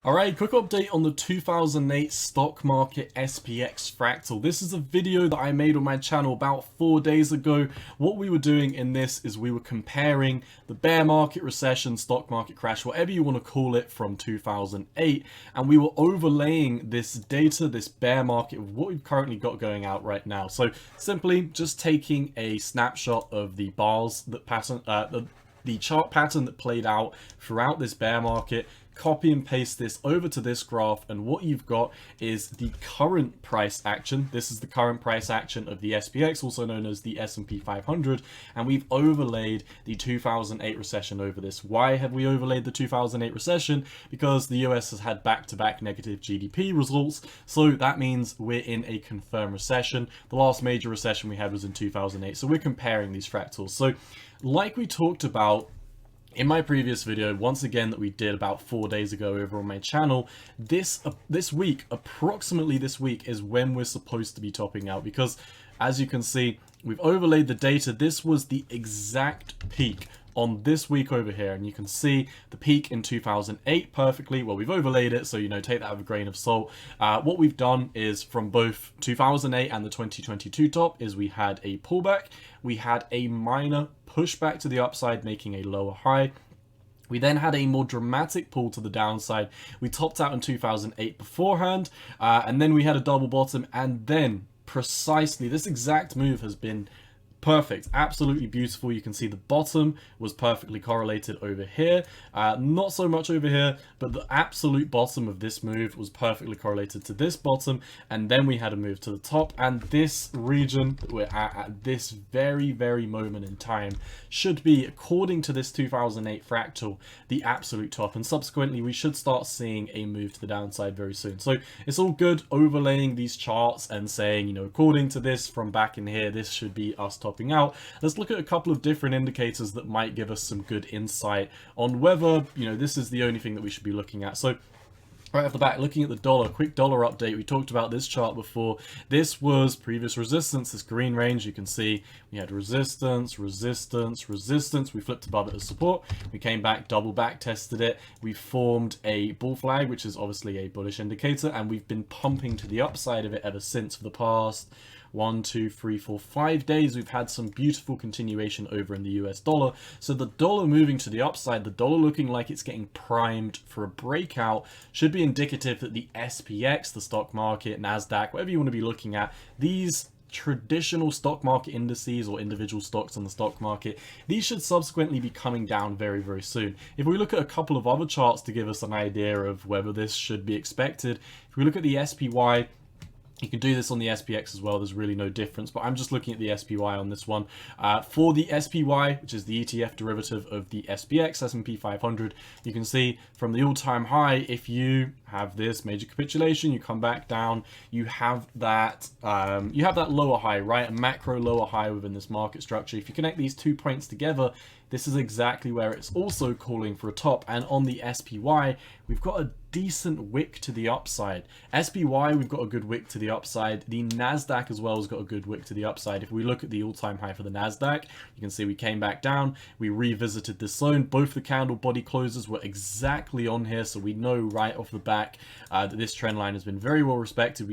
Alright, quick update on the 2008 stock market SPX fractal. This is a video that I made on my channel about 4 days ago. What we were doing in this is we were comparing the bear market recession, stock market crash, whatever you want to call it, from 2008, and we were overlaying this data, this bear market, with what we've currently got going out right now. So simply just taking a snapshot of the bars that pattern, the chart pattern that played out throughout this bear market, copy and paste this over to this graph, and what you've got is the current price action. This is the current price action of the SPX, also known as the S&P 500, and we've overlaid the 2008 recession over this. Why have we overlaid the 2008 recession? Because the US has had back-to-back negative GDP results, so that means we're in a confirmed recession. The last major recession we had was in 2008, so we're comparing these fractals. So like we talked about in my previous video, once again, that we did about 4 days ago over on my channel, this week, approximately this week, is when we're supposed to be topping out, because as you can see, we've overlaid the data. This was the exact peak on this week over here, and you can see the peak in 2008 perfectly. Well, we've overlaid it, so take that with a grain of salt. What we've done is, from both 2008 and the 2022 top, is we had a pullback, we had a minor pushback to the upside, making a lower high. We then had a more dramatic pull to the downside. We topped out in 2008 beforehand, and then we had a double bottom, and then precisely this exact move has been perfect, absolutely beautiful. You can see the bottom was perfectly correlated over here, not so much over here, but the absolute bottom of this move was perfectly correlated to this bottom, and then we had a move to the top, and this region that we're at this very moment in time should be, according to this 2008 fractal, the absolute top, and subsequently we should start seeing a move to the downside very soon. So it's all good overlaying these charts and saying, according to this from back in here, this should be us topping out. Let's look at a couple of different indicators that might give us some good insight on whether, this is the only thing that we should be looking at. So right off the bat, looking at the dollar, quick dollar update. We talked about this chart before. This was previous resistance, this green range. You can see we had resistance, resistance, resistance. We flipped above it as support. We came back, double back tested it. We formed a bull flag, which is obviously a bullish indicator, and we've been pumping to the upside of it ever since for the past 1, 2, 3, 4, 5 days. We've had some beautiful continuation over in the US dollar. So the dollar moving to the upside, the dollar looking like it's getting primed for a breakout, should be indicative that the SPX, the stock market, NASDAQ, whatever you want to be looking at, these traditional stock market indices or individual stocks on the stock market, these should subsequently be coming down very soon. If we look at a couple of other charts to give us an idea of whether this should be expected, if we look at the SPY, you can do this on the SPX as well, there's really no difference, but I'm just looking at the SPY on this one. For the SPY, which is the ETF derivative of the SPX, S&P 500, you can see from the all-time high, if you have this major capitulation, you come back down, you have that lower high, right? A macro lower high within this market structure. If you connect these 2 points together, this is exactly where it's also calling for a top. And on the SPY, we've got a decent wick to the upside. SPY, we've got a good wick to the upside. The NASDAQ as well has got a good wick to the upside. If we look at the all-time high for the NASDAQ, you can see we came back down, we revisited this zone. Both the candle body closes were exactly on here, so we know right off the back that this trend line has been very well respected.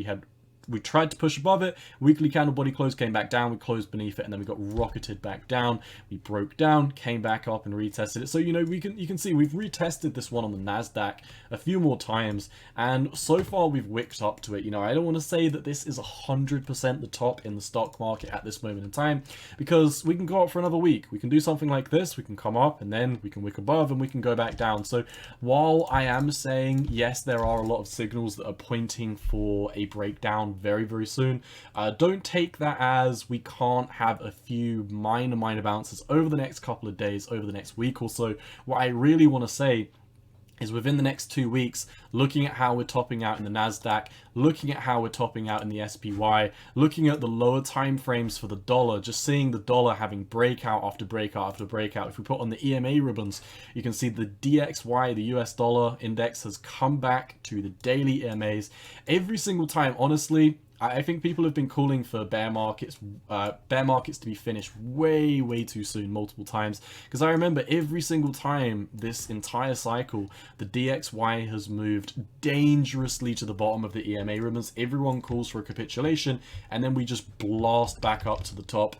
We tried to push above it, weekly candle body close, came back down, we closed beneath it, and then we got rocketed back down. We broke down, came back up and retested it. So you can see we've retested this one on the NASDAQ a few more times, and so far we've wicked up to it. I don't want to say that this is 100% the top in the stock market at this moment in time, because we can go up for another week. We can do something like this, we can come up, and then we can wick above, and we can go back down. So while I am saying, yes, there are a lot of signals that are pointing for a breakdown very soon, don't take that as we can't have a few minor bounces over the next couple of days, over the next week or so. What I really want to say is, within the next 2 weeks, looking at how we're topping out in the NASDAQ, looking at how we're topping out in the SPY, looking at the lower time frames for the dollar, just seeing the dollar having breakout after breakout after breakout. If we put on the EMA ribbons, you can see the DXY, the US dollar index, has come back to the daily EMAs every single time. Honestly, I think people have been calling for bear markets to be finished way too soon, multiple times. Because I remember every single time this entire cycle, the DXY has moved dangerously to the bottom of the EMA ribbons. Everyone calls for a capitulation, and then we just blast back up to the top.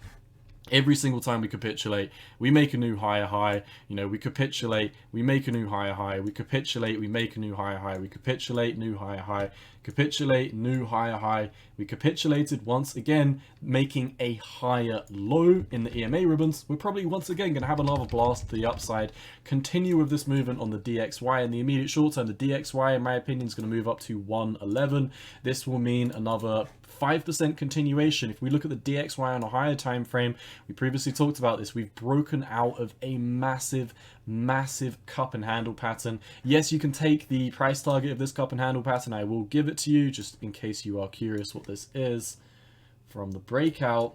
Every single time we capitulate, we make a new higher high. You know, we capitulate, we make a new higher high. We capitulate, we make a new higher high. We capitulate, new higher high. Capitulate, new higher high. We capitulated once again, making a higher low in the EMA ribbons. We're probably once again going to have another blast to the upside. Continue with this movement on the DXY in the immediate short term. The DXY, in my opinion, is going to move up to 111. This will mean another 5% continuation. If we look at the DXY on a higher time frame, we previously talked about this, we've broken out of a massive cup and handle pattern. Yes, you can take the price target of this cup and handle pattern. I will give it to you just in case you are curious what this is. From the breakout,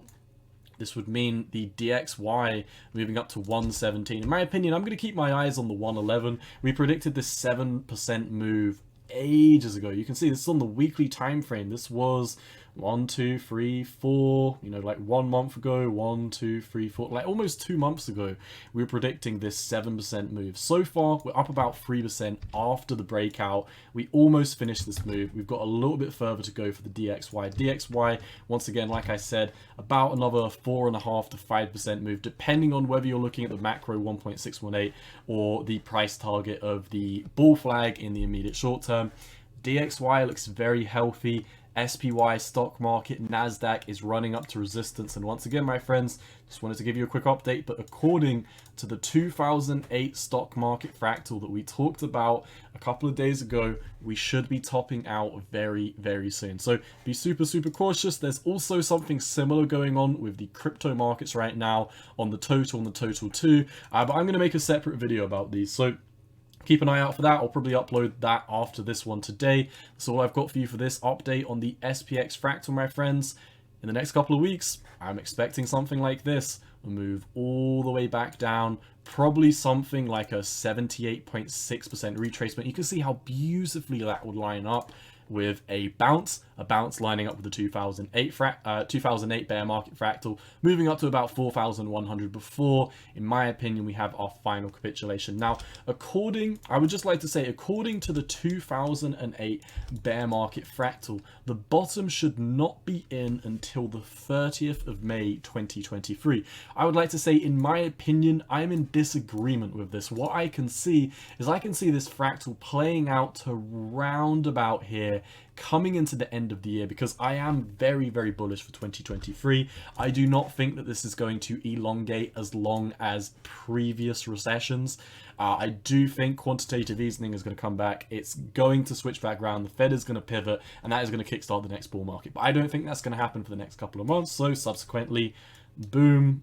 this would mean the DXY moving up to 117. In my opinion, I'm going to keep my eyes on the 111. We predicted this 7% move ages ago. You can see this is on the weekly time frame. This was 1, 2, 3, 4, you know, like 1 month ago, 1, 2, 3, 4, like almost 2 months ago, we were predicting this 7% move. So far, we're up about 3% after the breakout. We almost finished this move. We've got a little bit further to go for the DXY. DXY, once again, like I said, about another 4.5 to 5% move, depending on whether you're looking at the macro 1.618 or the price target of the bull flag in the immediate short term. DXY looks very healthy. SPY, stock market, NASDAQ is running up to resistance. And once again, my friends, just wanted to give you a quick update, but according to the 2008 stock market fractal that we talked about a couple of days ago, we should be topping out very soon. So be super cautious. There's also something similar going on with the crypto markets right now on the total and the total 2, but I'm going to make a separate video about these. So keep an eye out for that. I'll probably upload that after this one today. That's all I've got for you for this update on the SPX fractal, my friends. In the next couple of weeks, I'm expecting something like this. We'll move all the way back down, probably something like a 78.6% retracement. You can see how beautifully that would line up with a bounce lining up with the 2008 bear market fractal, moving up to about 4,100 before, in my opinion, we have our final capitulation. Now, I would just like to say, according to the 2008 bear market fractal, the bottom should not be in until the 30th of May 2023. I would like to say, in my opinion, I'm in disagreement with this. What I can see is I can see this fractal playing out to round about here, coming into the end of the year, because I am very bullish for 2023. I do not think that this is going to elongate as long as previous recessions. I do think quantitative easing is going to come back. It's going to switch back around. The Fed is going to pivot, and that is going to kickstart the next bull market. But I don't think that's going to happen for the next couple of months. So subsequently, boom,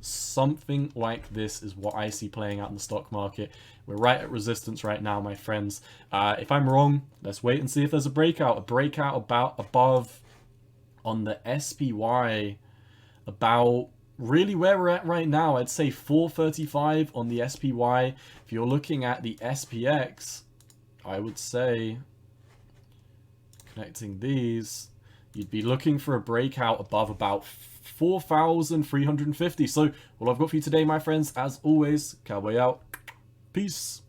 something like this is what I see playing out in the stock market. We're right at resistance right now, my friends. If I'm wrong, let's wait and see if there's a breakout about above on the SPY, about really where we're at right now. I'd say 435 on the SPY. If you're looking at the SPX, I would say, connecting these, you'd be looking for a breakout above about 4,350. So all I've got for you today, my friends, as always, cowboy out. Peace.